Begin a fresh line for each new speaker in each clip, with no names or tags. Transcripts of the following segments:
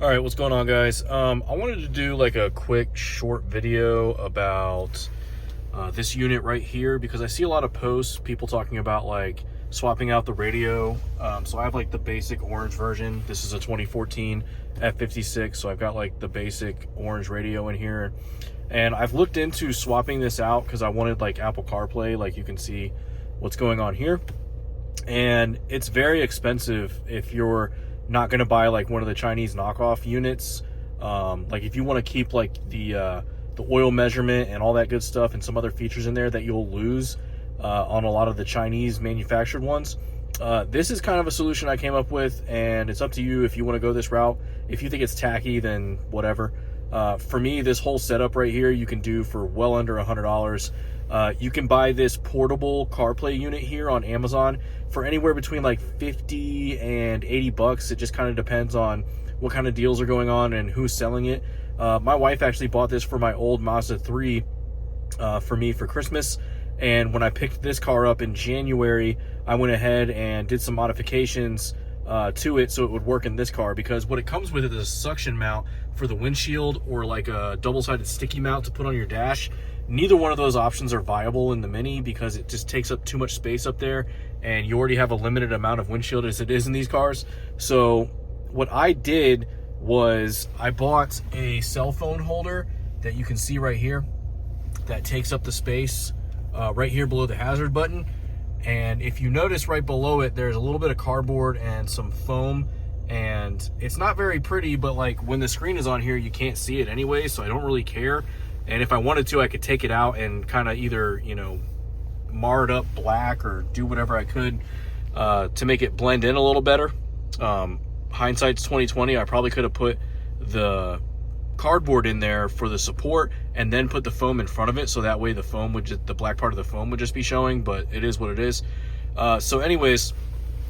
All right, what's going on, guys? I wanted to do like a quick short video about this unit right here because I see a lot of posts, people talking about like swapping out the radio. So I have like the basic orange version. This is a 2014 F56, so I've got like the basic orange radio in here. And I've looked into swapping this out because I wanted like Apple CarPlay, like you can see what's going on here. And it's very expensive if you're not going to buy like one of the Chinese knockoff units. Like if you want to keep like the oil measurement and all that good stuff and some other features in there that you'll lose on a lot of the Chinese manufactured ones. This is kind of a solution I came up with, and it's up to you if you want to go this route. If you think it's tacky, then whatever. For me, this whole setup right here you can do for well under $100. You can buy this portable CarPlay unit here on Amazon for anywhere between like 50 and 80 bucks. It just kind of depends on what kind of deals are going on and who's selling it. My wife actually bought this for my old Mazda 3 for me for Christmas. And when I picked this car up in January, I went ahead and did some modifications to it so it would work in this car, because what it comes with is a suction mount for the windshield or like a double-sided sticky mount to put on your dash. Neither one of those options are viable in the Mini because it just takes up too much space up there, and you already have a limited amount of windshield as it is in these cars. So what I did was I bought a cell phone holder that you can see right here that takes up the space right here below the hazard button. And if you notice right below it, there's a little bit of cardboard and some foam, and it's not very pretty, but like when the screen is on here, you can't see it anyway, so I don't really care. And if I wanted to, I could take it out and kind of either, you know, mar it up black or do whatever I could to make it blend in a little better. Hindsight's 2020. I probably could have put the cardboard in there for the support and then put the foam in front of it, so that way the foam would just, the black part of the foam would just be showing, but it is what it is. So anyways,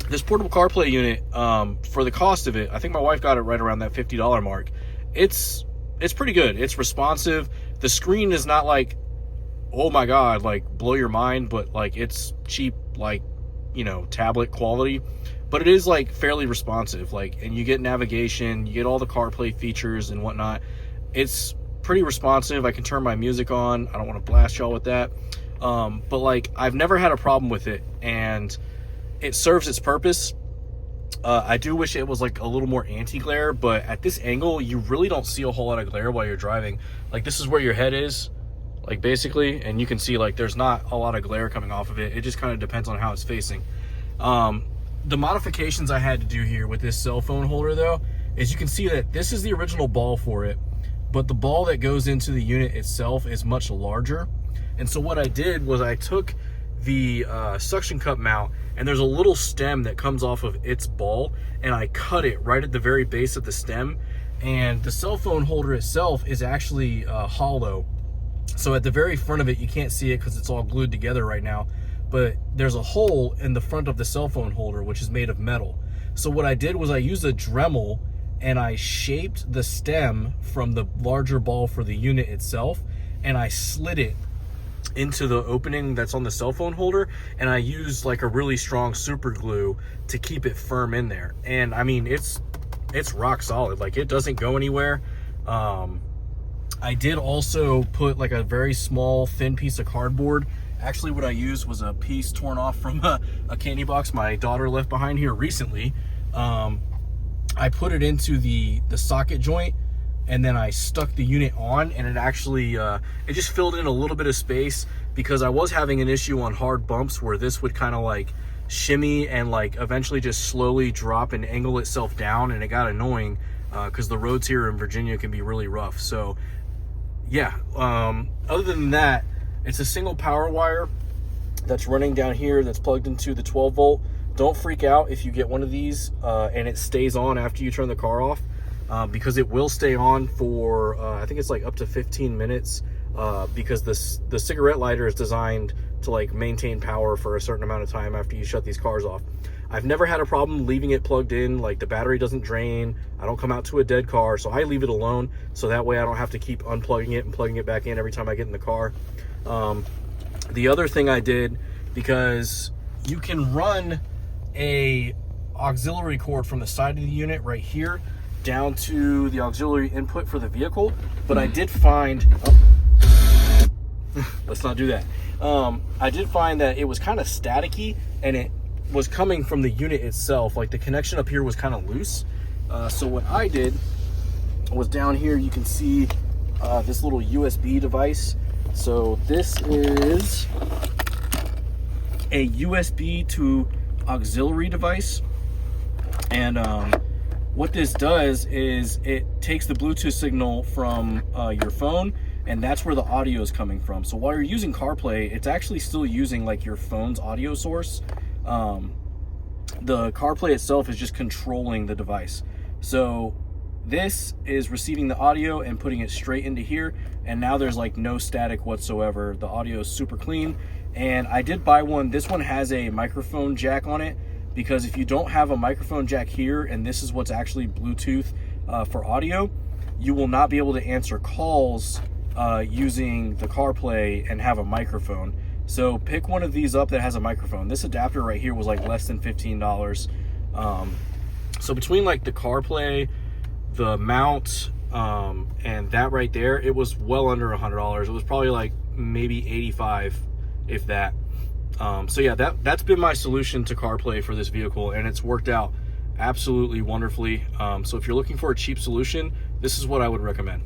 this portable CarPlay unit, for the cost of it, I think my wife got it right around that $50 mark. It's pretty good. It's responsive. The screen is not like, oh my god, like blow your mind, but like it's cheap, like, you know, tablet quality, but it is like fairly responsive, like, and you get navigation, you get all the CarPlay features and whatnot. It's pretty responsive. I can turn my music on. I don't want to blast y'all with that, but like I've never had a problem with it, and it serves its purpose. I do wish it was like a little more anti-glare, but at this angle you really don't see a whole lot of glare while you're driving. Like this is where your head is, like basically, and you can see like there's not a lot of glare coming off of it. It just kind of depends on how it's facing. The modifications I had to do here with this cell phone holder though, is you can see that this is the original ball for it, but the ball that goes into the unit itself is much larger. And so what I did was I took the suction cup mount, and there's a little stem that comes off of its ball, and I cut it right at the very base of the stem. And the cell phone holder itself is actually hollow, so at the very front of it you can't see it because it's all glued together right now, but there's a hole in the front of the cell phone holder which is made of metal. So what I did was I used a Dremel and I shaped the stem from the larger ball for the unit itself, and I slid it into the opening that's on the cell phone holder, and I used like a really strong super glue to keep it firm in there. And I mean, it's rock solid, like it doesn't go anywhere. I did also put like a very small thin piece of cardboard. Actually what I used was a piece torn off from a candy box my daughter left behind here recently. I put it into the socket joint, and then I stuck the unit on, and it actually it just filled in a little bit of space, because I was having an issue on hard bumps where this would kind of like shimmy and like eventually just slowly drop and angle itself down, and it got annoying because the roads here in Virginia can be really rough. So yeah, other than that, it's a single power wire that's running down here that's plugged into the 12 volt. Don't freak out if you get one of these and it stays on after you turn the car off. Because it will stay on for I think it's like up to 15 minutes because the cigarette lighter is designed to like maintain power for a certain amount of time after you shut these cars off. I've never had a problem leaving it plugged in. Like the battery doesn't drain, I don't come out to a dead car, so I leave it alone, so that way I don't have to keep unplugging it and plugging it back in every time I get in the car. The other thing I did, because you can run a auxiliary cord from the side of the unit right here, down to the auxiliary input for the vehicle, but I did find, let's not do that. I did find that it was kind of staticky, and it was coming from the unit itself. Like the connection up here was kind of loose. So what I did was down here, you can see this little USB device. So this is a USB to auxiliary device. And what this does is it takes the Bluetooth signal from your phone, and that's where the audio is coming from. So while you're using CarPlay, it's actually still using like your phone's audio source. The CarPlay itself is just controlling the device. So this is receiving the audio and putting it straight into here, and now there's like no static whatsoever. The audio is super clean. And I did buy one. This one has a microphone jack on it, because if you don't have a microphone jack here and this is what's actually Bluetooth for audio, you will not be able to answer calls using the CarPlay and have a microphone. So pick one of these up that has a microphone. This adapter right here was like less than $15. So between like the CarPlay, the mount, and that right there, it was well under $100. It was probably like maybe 85, if that. So yeah, that's been my solution to CarPlay for this vehicle, and it's worked out absolutely wonderfully. So if you're looking for a cheap solution, this is what I would recommend.